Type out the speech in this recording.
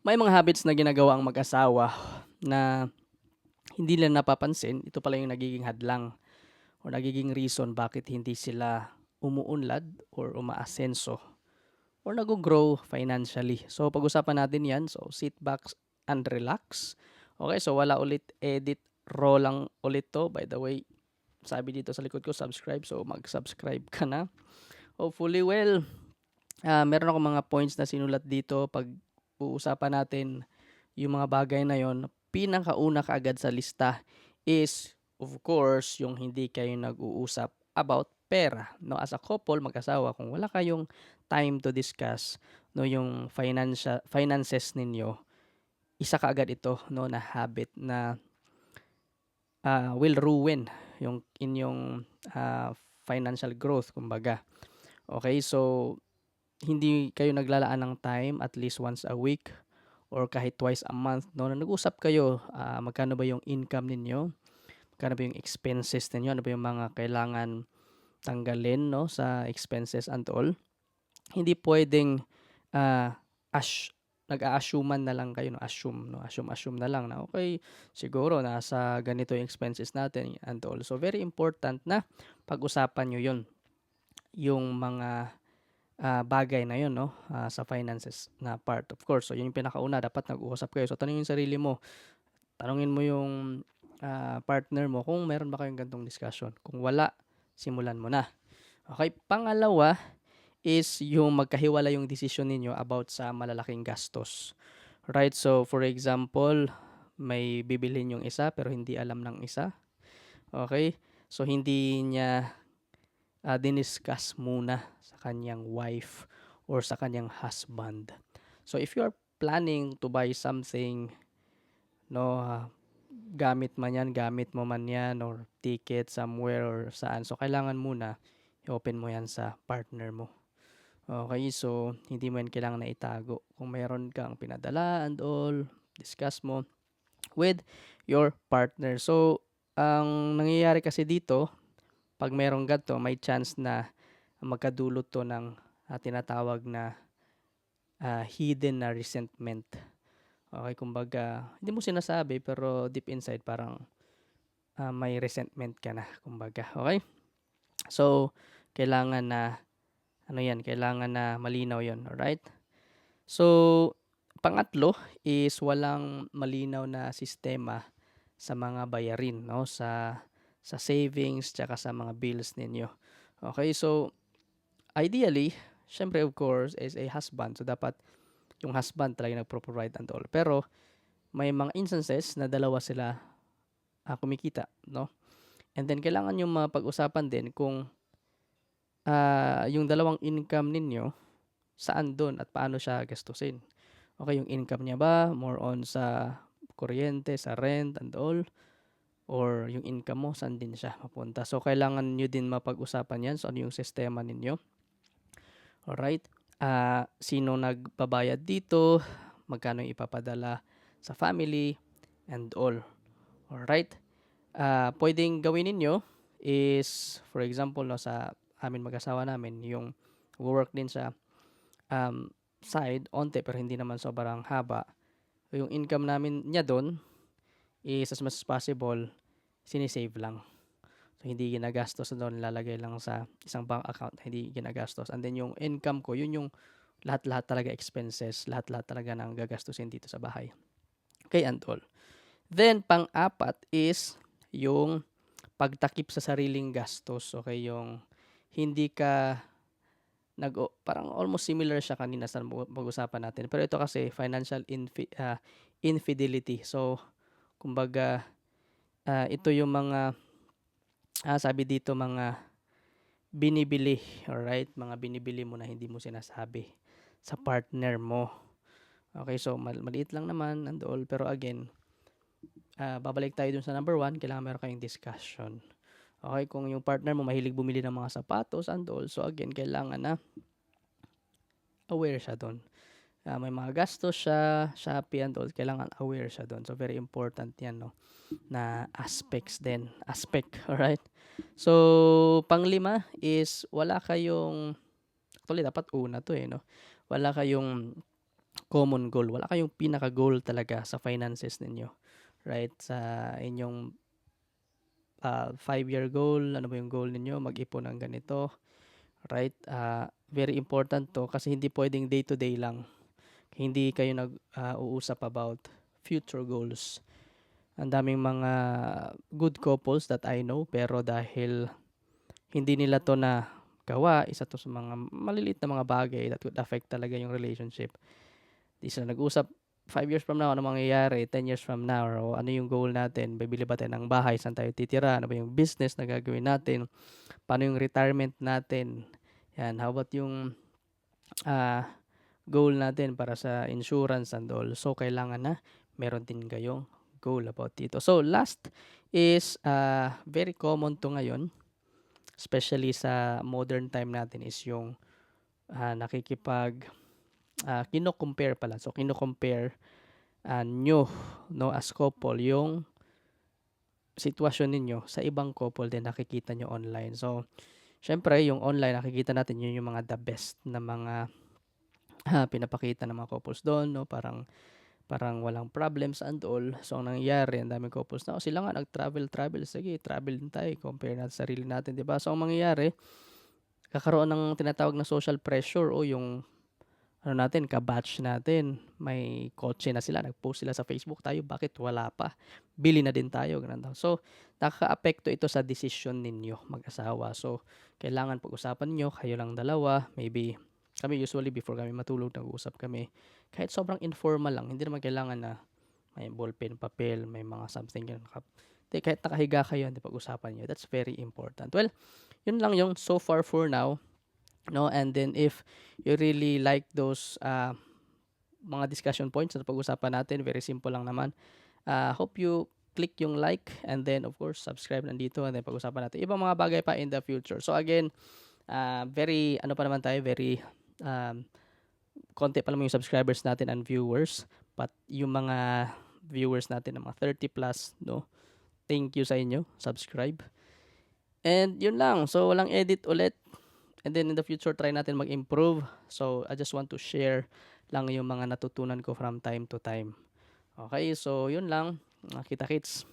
May mga habits na ginagawa ang mag-asawa na hindi nila napapansin, ito pala yung nagiging hadlang o nagiging reason bakit hindi sila umuunlad or umaasenso or nag-grow financially. So pag-usapan natin 'yan. So sit back and relax. Okay, so wala ulit edit, raw lang ulit 'to. By the way, sabi dito sa likod ko subscribe. So mag-subscribe ka na. Hopefully meron akong mga points na sinulat dito pag uusapan natin yung mga bagay na yon. Pinakauna kaagad sa lista is of course yung hindi kayo nag-uusap about pera, no? As a couple, mag-asawa, kung wala kayong time to discuss no yung finances ninyo, isa kaagad ito no na habit na will ruin yung inyong financial growth kumbaga. Okay, so hindi kayo naglalaan ng time at least once a week or kahit twice a month no na nag-usap kayo, magkano ba yung income ninyo, magkano ba yung expenses ninyo, ano ba yung mga kailangan tanggalin no sa expenses and all. Hindi pwedeng ah, ash nag-a-assumean na lang kayo, no? Assume na lang na okay, siguro nasa ganito yung expenses natin and all. So very important na pag-usapan nyo yun, yung mga bagay na yun no, sa finances na part of course. So yun yung pinakauna, dapat nag-uusap kayo. So tanungin yung sarili mo, tanungin mo yung partner mo kung meron ba kayong gantong discussion. Kung wala, simulan mo na. Okay, pangalawa is yung magkahiwala yung desisyon ninyo about sa malalaking gastos. Right? So for example, may bibilhin yung isa pero hindi alam ng isa. Okay? So hindi niya diniscuss muna sa kanyang wife or sa kanyang husband. So if you are planning to buy something, no, gamit man yan, gamit mo man yan, or ticket somewhere or saan, so kailangan muna i-open mo yan sa partner mo. Okay, so hindi mo yan kailangan na itago. Kung meron kang pinadala and all, discuss mo with your partner. So ang nangyayari kasi dito, pag merong ganito, may chance na magkadulot to ng tinatawag na hidden na resentment. Okay, kumbaga, hindi mo sinasabi pero deep inside parang may resentment ka na, kumbaga. Okay? So, kailangan na kailangan na malinaw 'yon, alright? So, pangatlo is walang malinaw na sistema sa mga bayarin, no, sa savings tsaka sa mga bills ninyo. Okay, so ideally, syempre of course is a husband. So dapat yung husband talaga nagpro-provide and all. Pero may mga instances na dalawa sila kumikita, no? And then kailangan yung mapag-usapan din kung yung dalawang income ninyo, saan doon at paano siya gastusin. Okay, yung income niya ba more on sa kuryente, sa rent and all, or yung income mo saan din siya mapunta. So kailangan niyo din mapag-usapan 'yan. So ano yung sistema ninyo. Alright? Sino nagbabayad dito, magkano yung ipapadala sa family and all. Alright? Pwedeng gawin ninyo is for example no, sa amin mag-asawa namin, yung work din sa side onte pero hindi naman sobrang haba. Yung income namin niya doon is as much as possible sinisave lang. So hindi ginagastos doon, nilalagay lang sa isang bank account, hindi ginagastos. And then yung income ko, yun yung lahat-lahat talaga expenses, lahat-lahat talaga ng gagastusin dito sa bahay. Okay, and all. Then pang-apat is yung pagtakip sa sariling gastos. Okay, yung hindi ka parang almost similar siya kanina sa pag-usapan natin. Pero ito kasi financial infidelity. So kumbaga ito yung mga sabi dito mga binibili, alright? Mga binibili mo na hindi mo sinasabi sa partner mo. Okay, so maliit lang naman and all. Pero again, babalik tayo dun sa number one, kailangan meron kayong discussion. Okay, kung yung partner mo mahilig bumili ng mga sapatos and all, so again, kailangan na aware siya doon. May mga gastos siya, Shopee and all, kailangan aware siya doon. So very important yan, no, na aspect, alright? So panglima is wala kayong, actually dapat una to no, wala kayong common goal. Wala kayong pinaka-goal talaga sa finances ninyo, right? Sa inyong 5-year goal, ano ba yung goal ninyo? Mag-ipon ng ganito, right? Very important to kasi hindi pwedeng day to day lang. Hindi kayo uusap about future goals. Ang daming mga good couples that I know pero dahil hindi nila to na gawa, isa to sa mga maliliit na mga bagay that would affect talaga yung relationship. Di sila nag-usap 5 years from now, ano mangyayari, 10 years from now, o ano yung goal natin, bibili ba tayo ng bahay, saan tayo titira, ano ba yung business na gagawin natin, paano yung retirement natin, yan, how about yung goal natin para sa insurance and all. So, kailangan na meron din kayong goal about dito. So, last is very common to ngayon, especially sa modern time natin is yung kino-compare pala. So, kino-compare nyo, no, as couple, yung sitwasyon ninyo sa ibang couple din nakikita nyo online. So, syempre, yung online, nakikita natin yun yung mga the best na mga pinapakita ng mga couples doon, no? Parang walang problems and all. So, ang nangyayari, ang daming couples na, sila nga nag-travel. Sige, travel din tayo. Compare natin sarili natin, di ba? So, ang mangyayari, kakaroon ng tinatawag na social pressure o yung natin, kabatch natin, may kotse na sila, nag-post sila sa Facebook, tayo bakit wala pa? Bili na din tayo, ganun daw. So, nakaka-apekto ito sa decision ninyo mag-asawa. So, kailangan pag-usapan nyo, kayo lang dalawa, maybe kami usually before kami matulog, nag-uusap kami. Kahit sobrang informal lang, hindi naman kailangan na may ballpen, papel, may mga something yun. Kahit nakahiga kayo, hindi pag-usapan nyo. That's very important. Well, yun lang yung so far for now. No, and then if you really like those mga discussion points na pag-usapan natin, very simple lang naman. Hope you click yung like and then of course subscribe nandito and then pag-usapan natin ibang mga bagay pa in the future. So again, very very konti pa naman yung subscribers natin and viewers, but yung mga viewers natin ng mga 30 plus, no, thank you sa inyo, subscribe. And yun lang, so walang edit ulit. And then in the future, try natin mag-improve. So, I just want to share lang yung mga natutunan ko from time to time. Okay, so yun lang. Kita-kits.